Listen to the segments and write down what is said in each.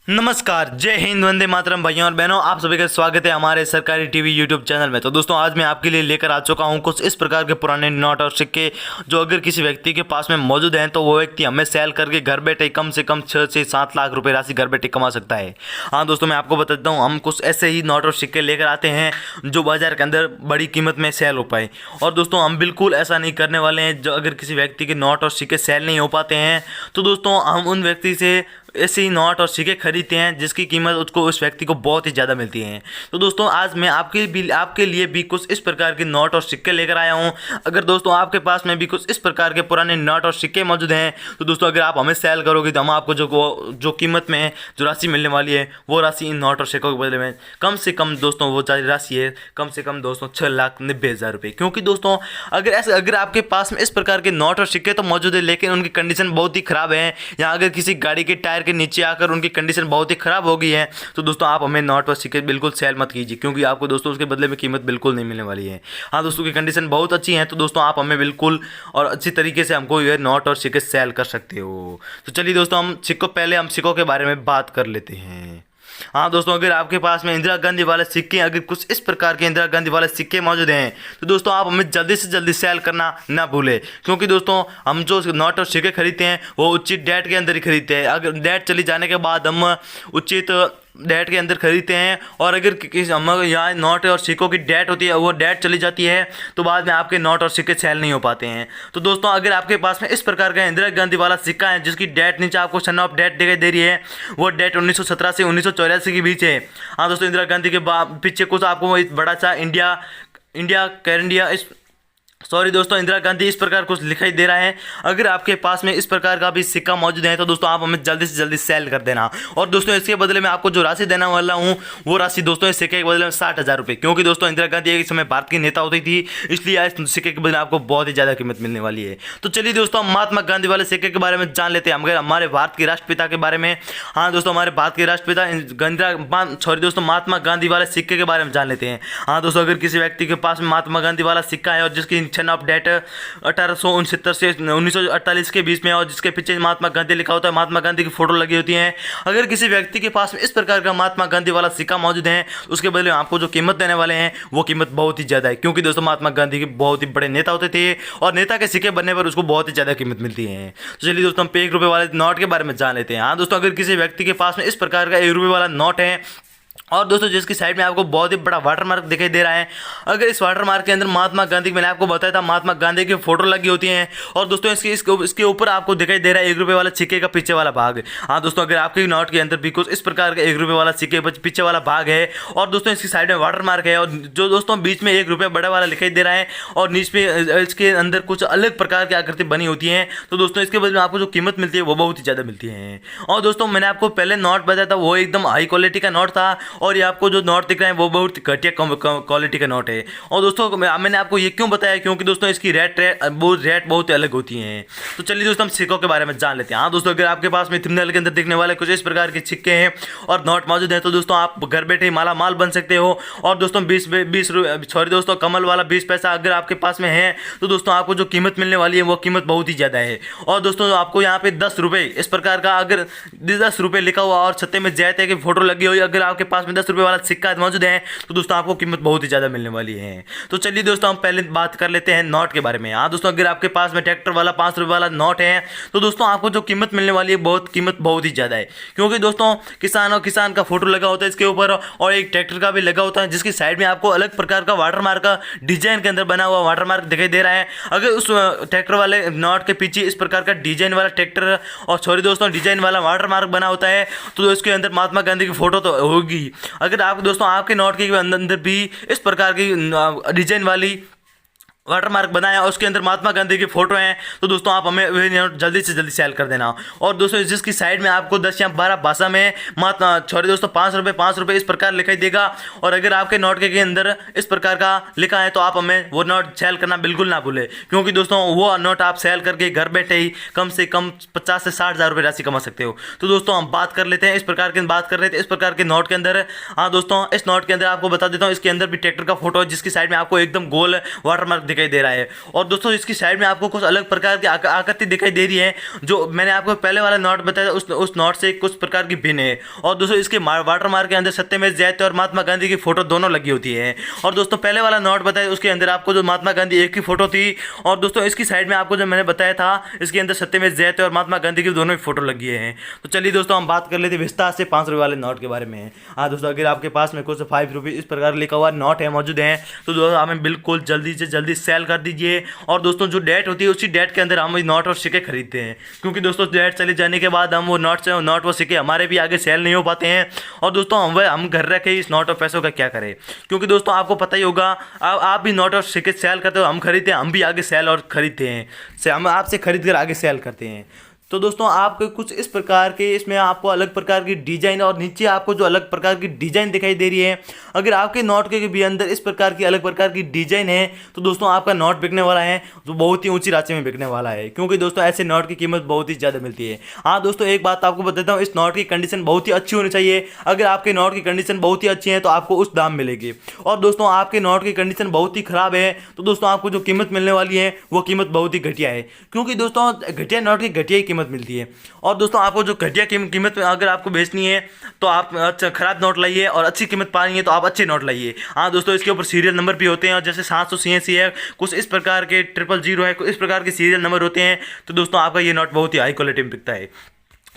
नमस्कार, जय हिंद, वंदे मातरम भाइयों और बहनों। आप सभी का स्वागत है हमारे सरकारी टीवी यूट्यूब चैनल में। तो दोस्तों, आज मैं आपके लिए लेकर आ चुका हूं कुछ इस प्रकार के पुराने नोट और सिक्के जो अगर किसी व्यक्ति के पास में मौजूद हैं तो वो व्यक्ति हमें सेल करके घर बैठे कम से कम 6 से 7 लाख रुपए राशि घर बैठे कमा सकता है। हाँ दोस्तों, मैं आपको बता देता हूँ, हम कुछ ऐसे ही नोट और सिक्के लेकर आते हैं जो बाजार के अंदर बड़ी कीमत में सेल हो पाए। और दोस्तों, हम बिल्कुल ऐसा नहीं करने वाले हैं। जो अगर किसी व्यक्ति के नोट और सिक्के सेल नहीं हो पाते हैं तो दोस्तों हम उन व्यक्ति से ऐसे ही नोट और सिक्के खरीदते हैं जिसकी कीमत उसको उस व्यक्ति को बहुत ही ज़्यादा मिलती है। तो दोस्तों, आज मैं आपके लिए भी कुछ इस प्रकार के नोट और सिक्के लेकर आया हूं। अगर दोस्तों आपके पास में भी कुछ इस प्रकार के पुराने नोट और सिक्के मौजूद हैं तो दोस्तों अगर आप हमें सेल करोगे तो हम आपको जो कीमत में जो राशि मिलने वाली है वो राशि इन नोट और सिक्कों के बदले में कम से कम दोस्तों वो राशि है कम से कम दोस्तों 6,90,000 रुपये। क्योंकि दोस्तों अगर आपके पास में इस प्रकार के नोट और सिक्के तो मौजूद है लेकिन उनकी कंडीशन बहुत ही ख़राब है, या अगर किसी गाड़ी के टायर के नीचे आकर उनकी कंडीशन बहुत ही ख़राब हो गई है तो दोस्तों आप हमें नोट और सिक्के बिल्कुल सेल मत कीजिए, क्योंकि आपको दोस्तों उसके बदले में कीमत बिल्कुल नहीं मिलने वाली है। हाँ दोस्तों, की कंडीशन बहुत अच्छी है तो दोस्तों आप हमें बिल्कुल और अच्छी तरीके से हमको ये नोट और सिक्के सेल कर सकते हो। तो चलिए दोस्तों, हम सिक्कों के बारे में बात कर लेते हैं। हाँ दोस्तों, अगर आपके पास में इंदिरा गांधी वाले सिक्के, अगर कुछ इस प्रकार के इंदिरा गांधी वाले सिक्के मौजूद हैं तो दोस्तों आप हमें जल्दी से जल्दी सेल करना ना भूलें, क्योंकि दोस्तों हम जो नोट और सिक्के खरीदते हैं वो उचित डेट के अंदर ही खरीदते हैं। अगर डेट चली जाने के बाद हम उचित डेट के अंदर खरीदते हैं, और अगर हम यहाँ नोट और सिक्कों की डेट होती है वो डेट चली जाती है तो बाद में आपके नोट और सिक्के सेल नहीं हो पाते हैं। तो दोस्तों अगर आपके पास में इस प्रकार का इंदिरा गांधी वाला सिक्का है जिसकी डेट नीचे आपको सन ऑफ डेट दिखाई दे रही है, वो डेट 1917 से 1984 के बीच है। हाँ दोस्तों, इंदिरा गांधी के पीछे कुछ आपको बड़ा सा इंदिरा गांधी इस प्रकार कुछ दिखाई दे रहा है। अगर आपके पास में इस प्रकार का भी सिक्का मौजूद है तो दोस्तों आप हमें जल्दी से जल्दी सेल कर देना। और दोस्तों इसके बदले में आपको जो राशि देने वाला हूँ वो राशि दोस्तों इस सिक्के के बदले में 60,000 रुपये, क्योंकि दोस्तों इंदिरा गांधी एक समय भारत की नेता होती थी, इसलिए इस सिक्के के बदले आपको बहुत ही ज़्यादा कीमत मिलने वाली है। तो चलिए दोस्तों, हम महात्मा गांधी वाले सिक्के के बारे में जान लेते हैं, मगर हमारे भारत के राष्ट्रपिता के बारे में। हाँ दोस्तों, हमारे भारत के राष्ट्रपिता महात्मा गांधी वाले सिक्के के बारे में जान लेते हैं। हाँ दोस्तों, अगर किसी व्यक्ति के पास महात्मा गांधी वाला सिक्का है और जिसकी सन ऑफ डेट 1869 से 1948 के बीच में और जिसके पीछे महात्मा गांधी लिखा होता है, महात्मा गांधी की फोटो लगी होती है, अगर किसी व्यक्ति के पास में इस प्रकार का महात्मा गांधी वाला सिक्का मौजूद है उसके बदले में आपको जो कीमत देने वाले हैं वो कीमत बहुत ही ज़्यादा है, क्योंकि दोस्तों महात्मा गांधी के बहुत ही बड़े नेता होते थे और नेता के सिक्के बनने पर उसको बहुत ही ज़्यादा कीमत मिलती है। तो चलिए दोस्तों, हम 1 रुपये वाले नोट के बारे में जान लेते हैं। हाँ दोस्तों, अगर किसी व्यक्ति के पास में इस प्रकार का 1 रुपये वाला नोट है और दोस्तों जिसकी साइड में आपको बहुत ही बड़ा वाटर मार्क दिखाई दे रहा है, अगर इस वाटर मार्क के अंदर महात्मा गांधी, मैंने आपको बताया था महात्मा गांधी की फोटो लगी होती है, और दोस्तों इसके ऊपर आपको दिखाई दे रहा है 1 रुपये वाला सिक्के का पीछे वाला भाग। हाँ दोस्तों, अगर आपके नोट के अंदर भी कुछ इस प्रकार का 1 रुपये वाला सिक्के पीछे वाला भाग है और दोस्तों इसकी साइड में वाटर मार्क है और जो दोस्तों बीच में 1 रुपये बड़ा वाला दिखाई दे रहा है और नीचे में इसके अंदर कुछ अलग प्रकार की आकृति बनी होती है, तो दोस्तों इसके बदले में आपको जो कीमत मिलती है वो बहुत ही ज़्यादा मिलती है। और दोस्तों मैंने आपको पहले नोट बताया था वो एकदम हाई क्वालिटी का नोट था, और ये आपको जो नोट दिख रहा है वो बहुत घटिया क्वालिटी का नोट है। और दोस्तों मैंने आपको ये क्यों बताया, क्योंकि दोस्तों इसकी रेट बहुत अलग होती हैं। तो चलिए दोस्तों, हम सिक्कों के बारे में जान लेते हैं। हाँ दोस्तों, अगर आपके पास में थंबनेल के अंदर दिखने वाले कुछ इस प्रकार के सिक्के हैं और नोट मौजूद है तो दोस्तों आप घर बैठे माला माल बन सकते हो। और दोस्तों दोस्तों कमल वाला 20 पैसा अगर आपके पास में है तो दोस्तों आपको जो कीमत मिलने वाली है वो कीमत बहुत ही ज़्यादा है। और दोस्तों आपको यहाँ पे 10 रुपये इस प्रकार का, अगर 10 रुपये लिखा हुआ और छत्ते में जैत है कि फोटो लगी हुई, अगर आपके पास में 10 रुपये वाला सिक्का मौजूद है तो दोस्तों आपको कीमत बहुत ही ज़्यादा मिलने वाली है। तो चलिए दोस्तों, हम पहले बात कर लेते हैं नोट के बारे में। हाँ दोस्तों, अगर आपके पास में ट्रैक्टर वाला 5 रुपये वाला नोट है तो दोस्तों आपको जो कीमत मिलने वाली है कीमत बहुत ही ज़्यादा है, क्योंकि दोस्तों किसान का फोटो लगा होता है इसके ऊपर और एक ट्रैक्टर का भी लगा होता है जिसकी साइड में आपको अलग प्रकार का वाटर मार्क का डिजाइन के अंदर बना हुआ वाटर मार्क दिखाई दे रहा है। अगर उस ट्रैक्टर वाले नोट के पीछे इस प्रकार का डिजाइन वाला ट्रैक्टर और डिजाइन वाला वाटर मार्क बना होता है तो इसके अंदर महात्मा गांधी की फोटो तो होगी। अगर आप दोस्तों आपके नोट के अंदर भी इस प्रकार की डिजाइन वाली वाटर मार्क बनाया और उसके अंदर महात्मा गांधी की फोटो है तो दोस्तों आप हमें जल्दी से जल्दी सेल कर देना। और दोस्तों जिसकी साइड में आपको 10 या 12 भाषा में दोस्तों 5 रुपये इस प्रकार लिखाई देगा, और अगर आपके नोट के अंदर इस प्रकार का लिखा है तो आप हमें वो नोट सेल करना बिल्कुल ना भूलें, क्योंकि दोस्तों वो नोट आप सेल करके घर बैठे ही कम से कम 50 से 60,000 रुपये राशि कमा सकते हो। तो दोस्तों हम बात कर लेते हैं इस प्रकार के नोट के अंदर। हाँ दोस्तों, इस नोट के अंदर आपको बता देता हूँ, इसके अंदर भी ट्रैक्टर का फोटो है जिसकी साइड में आपको एकदम गोल वाटर मार्क दिखाई दे रहा है। और दोस्तों इसकी साइड में आपको कुछ अलग प्रकार की आकृति दिखाई दे रही है। जो मैंने आपको पहले वाला नोट बताया उस नोट से कुछ प्रकार की भिन्न है। और दोस्तों इसके वाटर मार्क के अंदर सत्यमेव जयते और महात्मा गांधी की फोटो दोनों लगी होती है। और दोस्तों पहले वाला नोट बताया उसके अंदर आपको जो महात्मा गांधी एक की फोटो थी, और दोस्तों इसकी साइड में आपको जो मैंने बताया था इसके अंदर सत्यमेव जयते और महात्मा गांधी की दोनों की फोटो लगी है। तो चलिए दोस्तों हम बात कर लेते हैं विस्तार से 5 रुपये वाले नोट के बारे में। हाँ दोस्तों, अगर आपके पास में कुछ 5 रुपये इस प्रकार लिखा हुआ नोट है मौजूद है तो दोस्तों हमें बिल्कुल जल्दी से जल्दी सेल कर दीजिए। और दोस्तों जो डेट होती है उसी डेट के अंदर हम नोट और सिक्के खरीदते हैं, क्योंकि दोस्तों डेट चले जाने के बाद हम वो नोट व सिक्के हमारे भी आगे सेल नहीं हो पाते हैं। और दोस्तों हम घर रखे इस नोट और पैसों का क्या करें, क्योंकि दोस्तों आपको पता ही होगा आप भी नोट और सिक्के सेल करते हो, हम खरीदते हैं, हम भी आगे सेल और खरीदते हैं, हम आपसे खरीद कर आगे सेल करते हैं। तो दोस्तों आपको कुछ इस प्रकार के इसमें आपको अलग प्रकार की डिजाइन और नीचे आपको जो अलग प्रकार की डिजाइन दिखाई दे रही है, अगर आपके नोट के भी अंदर इस प्रकार की अलग प्रकार की डिजाइन है तो दोस्तों आपका नोट बिकने वाला है जो बहुत ही ऊंची राशि में बिकने वाला है, क्योंकि दोस्तों ऐसे नोट की कीमत बहुत ही ज़्यादा मिलती है। हाँ दोस्तों एक बात आपको बताता हूँ, इस नोट की कंडीशन बहुत ही अच्छी होनी चाहिए। अगर आपके नोट की कंडीशन बहुत ही अच्छी है तो आपको उस दाम मिलेगी। और दोस्तों आपके नोट की कंडीशन बहुत ही खराब है तो दोस्तों आपको जो कीमत मिलने वाली है वो कीमत बहुत ही घटिया है, क्योंकि दोस्तों घटिया नोट की घटिया ही कीमत मिलती है। और दोस्तों आपको जो घटिया कीमत में अगर आपको बेचनी है तो आप अच्छा खराब नोट लाइए, और अच्छी कीमत पानी है तो आप अच्छे नोट लाइए। हाँ दोस्तों इसके ऊपर सीरियल नंबर भी होते हैं, और जैसे 786 है, कुछ इस प्रकार के 000 है, कुछ इस प्रकार के सीरियल नंबर होते हैं। तो दोस्तों आपका ये नोट बहुत ही हाई क्वालिटी में बिकता है।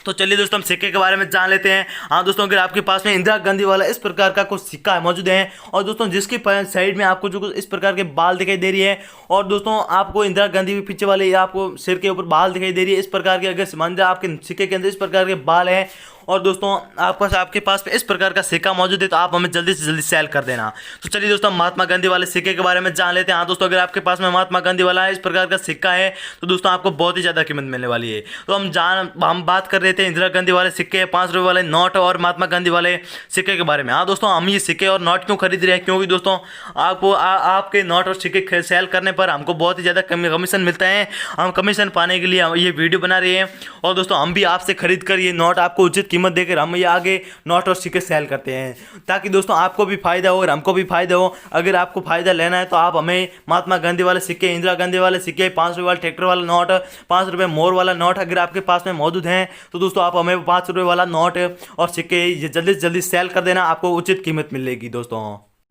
तो चलिए दोस्तों हम सिक्के के बारे में जान लेते हैं। हाँ दोस्तों अगर आपके पास में इंदिरा गांधी वाला इस प्रकार का कुछ सिक्का मौजूद है, और दोस्तों जिसकी साइड में आपको जो कुछ इस प्रकार के बाल दिखाई दे रही है, और दोस्तों आपको इंदिरा गांधी के पीछे वाले आपको सिर के ऊपर बाल दिखाई दे रही है इस प्रकार के, अगर मान लीजिए आपके सिक्के के अंदर इस प्रकार के बाल हैं और दोस्तों आपके पास में इस प्रकार का सिक्का मौजूद है तो आप हमें जल्दी से जल्दी सेल कर देना। तो चलिए दोस्तों हम महात्मा गांधी वाले सिक्के के बारे में जान लेते हैं। हाँ दोस्तों अगर आपके पास में महात्मा गांधी वाला इस प्रकार का सिक्का है तो दोस्तों आपको बहुत ही ज़्यादा कीमत मिलने वाली है। तो हम बात कर रहे थे इंदिरा गांधी वाले सिक्के, 5 रुपये वाले नोट और महात्मा गांधी वाले सिक्के के बारे में। हाँ दोस्तों हम ये सिक्के और नोट क्यों खरीद रहे हैं, क्योंकि दोस्तों आपको आपके नोट और सिक्के सेल करने पर हमको बहुत ही ज़्यादा कमीशन मिलता है। हम कमीशन पाने के लिए हम ये वीडियो बना रहे हैं, और दोस्तों हम भी आपसे खरीद कर ये नोट आपको उचित कीमत देकर हम ये आगे नोट और सिक्के सेल करते हैं, ताकि दोस्तों आपको भी फायदा हो और हमको भी फायदा हो। अगर आपको फायदा लेना है तो आप हमें महात्मा गांधी वाले सिक्के, इंदिरा गांधी वाले सिक्के, 5 रुपये वाला ट्रैक्टर वाला नोट, 5 रुपये मोर वाला नोट अगर आपके पास में मौजूद हैं तो दोस्तों आप हमें 5 रुपये वाला नोट और सिक्के ये जल्दी से जल्दी सेल कर देना, आपको उचित कीमत मिलेगी। दोस्तों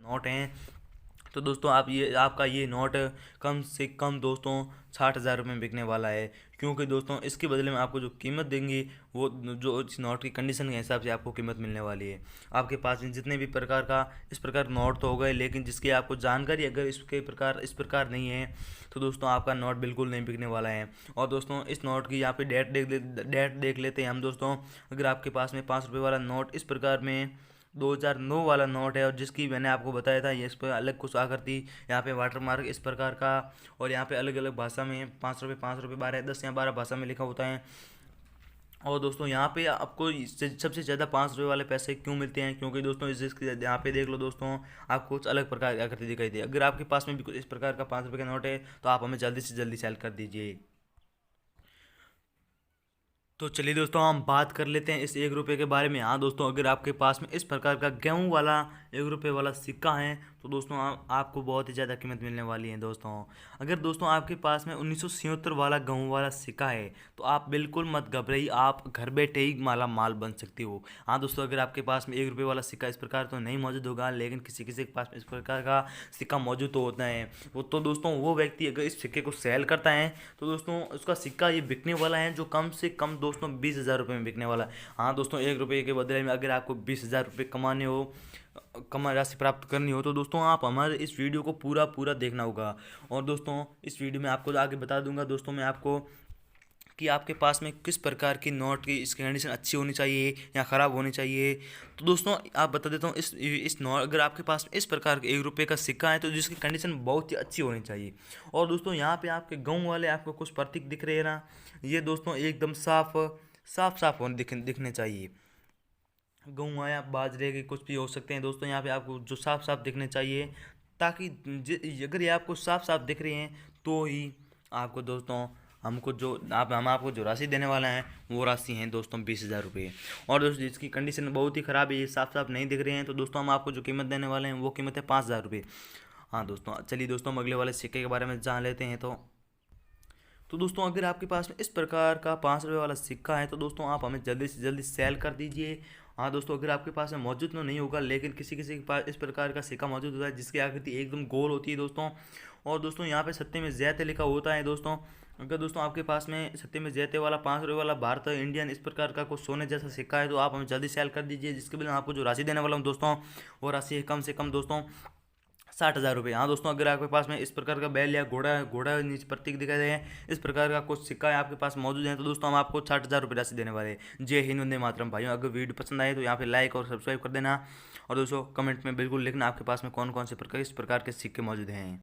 नोट हैं तो दोस्तों आपका ये नोट कम से कम दोस्तों 60,000 रुपये में बिकने वाला है, क्योंकि दोस्तों इसके बदले में आपको जो कीमत देंगी वो जो इस नोट की कंडीशन के हिसाब से आपको कीमत मिलने वाली है। आपके पास जितने भी प्रकार का इस प्रकार नोट तो हो गए, लेकिन जिसकी आपको जानकारी अगर इस प्रकार नहीं है तो दोस्तों आपका नोट बिल्कुल नहीं बिकने वाला है। और दोस्तों इस नोट की यहाँ पे डेट देख लेते हैं हम दोस्तों। अगर आपके पास में 5 रुपये वाला नोट इस प्रकार में 2009 वाला नोट है, और जिसकी मैंने आपको बताया था ये इस पर अलग कुछ आकृति, यहाँ पे वाटर मार्क इस प्रकार का, और यहाँ पे अलग अलग भाषा में 5 रुपये 5 रुपये 12 10 या 12 भाषा में लिखा होता है। और दोस्तों यहाँ पे आपको सबसे ज़्यादा 5 रुपये वाले पैसे क्यों मिलते हैं, क्योंकि दोस्तों यहाँ पे देख लो दोस्तों आपको कुछ अलग प्रकार की आकृति दिखाई दे। अगर आपके पास में भी कुछ इस प्रकार का 5 रुपये का नोट है तो आप हमें जल्दी से जल्दी सेल कर दीजिए। तो चलिए दोस्तों हम बात कर लेते हैं इस 1 रुपये के बारे में। हाँ दोस्तों अगर आपके पास में इस प्रकार का गेहूं वाला 1 रुपये वाला सिक्का है तो दोस्तों आपको बहुत ही ज़्यादा कीमत मिलने वाली है। दोस्तों अगर दोस्तों आपके पास में 1976 वाला गेहूं वाला सिक्का है तो आप बिल्कुल मत घबराइए, आप घर बैठे ही माल बन सकते हो। हाँ दोस्तों अगर आपके पास में 1 रुपये वाला सिक्का इस प्रकार तो नहीं मौजूद होगा, लेकिन किसी किसी के पास इस प्रकार का सिक्का मौजूद तो होता है। तो दोस्तों वो व्यक्ति अगर इस सिक्के को सेल करता है तो दोस्तों उसका सिक्का ये बिकने वाला है जो कम से कम दोस्तों 20,000 रुपये में बिकने वाला है। हाँ दोस्तों 1 रुपये के बदले में अगर आपको 20,000 रुपये कमाने हो, राशि प्राप्त करनी हो तो दोस्तों आप हमारे इस वीडियो को पूरा देखना होगा। और दोस्तों इस वीडियो में आपको आगे बता दूंगा दोस्तों मैं आपको कि आपके पास में किस प्रकार की नोट की इसकी कंडीशन अच्छी होनी चाहिए या ख़राब होनी चाहिए। तो दोस्तों आप बता देता हूँ इस नोट अगर आपके पास इस प्रकार के 1 रुपये का सिक्का है तो जिसकी कंडीशन बहुत ही अच्छी होनी चाहिए। और दोस्तों यहाँ पे आपके गाँव वाले आपको कुछ प्रतीक दिख रहे हैं ना, ये दोस्तों एकदम साफ होने दिखने चाहिए। गेहूँ या बाजरे के कुछ भी हो सकते हैं दोस्तों, यहाँ पे आपको जो साफ दिखने चाहिए, ताकि अगर ये आपको साफ दिख रहे हैं तो ही आपको दोस्तों हम आपको जो राशि देने वाला है वो राशि है दोस्तों 20,000 रुपये। और दोस्तों जिसकी कंडीशन बहुत ही ख़राब है, ये साफ नहीं दिख रहे हैं तो दोस्तों हम आपको जो कीमत देने वाले हैं वो कीमत है 5,000 रुपये। हाँ दोस्तों, चलिए दोस्तों हम अगले वाले सिक्के के बारे में जान लेते हैं। तो दोस्तों अगर आपके पास में इस प्रकार का 5 रुपये वाला सिक्का है तो दोस्तों आप हमें जल्दी से जल्दी सेल कर दीजिए। हाँ दोस्तों, अगर आपके पास में मौजूद तो नहीं होगा, लेकिन किसी किसी के पास इस प्रकार का सिक्का मौजूद होता है जिसकी आकृति एकदम गोल होती है दोस्तों। और दोस्तों यहाँ पे सत्ते में जैते लिखा होता है दोस्तों। अगर दोस्तों आपके पास में सत्ते में जैते वाला 5 रुपये वाला भारत इंडियन इस प्रकार का कुछ सोने जैसा सिक्का है तो आप हमें जल्दी सेल कर दीजिए, जिसके बिना आपको जो राशि देने वाला हूँ दोस्तों वो राशि है कम से कम दोस्तों 60,000 रुपये। हाँ दोस्तों, अगर आपके पास में इस प्रकार का बैल या घोड़ा घोड़ा नीचे प्रतीक दिखाई दे इस प्रकार का कुछ सिक्का है आपके पास मौजूद है तो दोस्तों हम आपको 60,000 रुपये राशि देने वाले हैं। जय हिंद, वंदे मातरम। भाइयों अगर वीडियो पसंद आए तो यहाँ पे लाइक और सब्सक्राइब कर देना, और दोस्तों कमेंट में बिल्कुल लिखना आपके पास में कौन कौन से प्रकार इस प्रकार के सिक्के मौजूद हैं।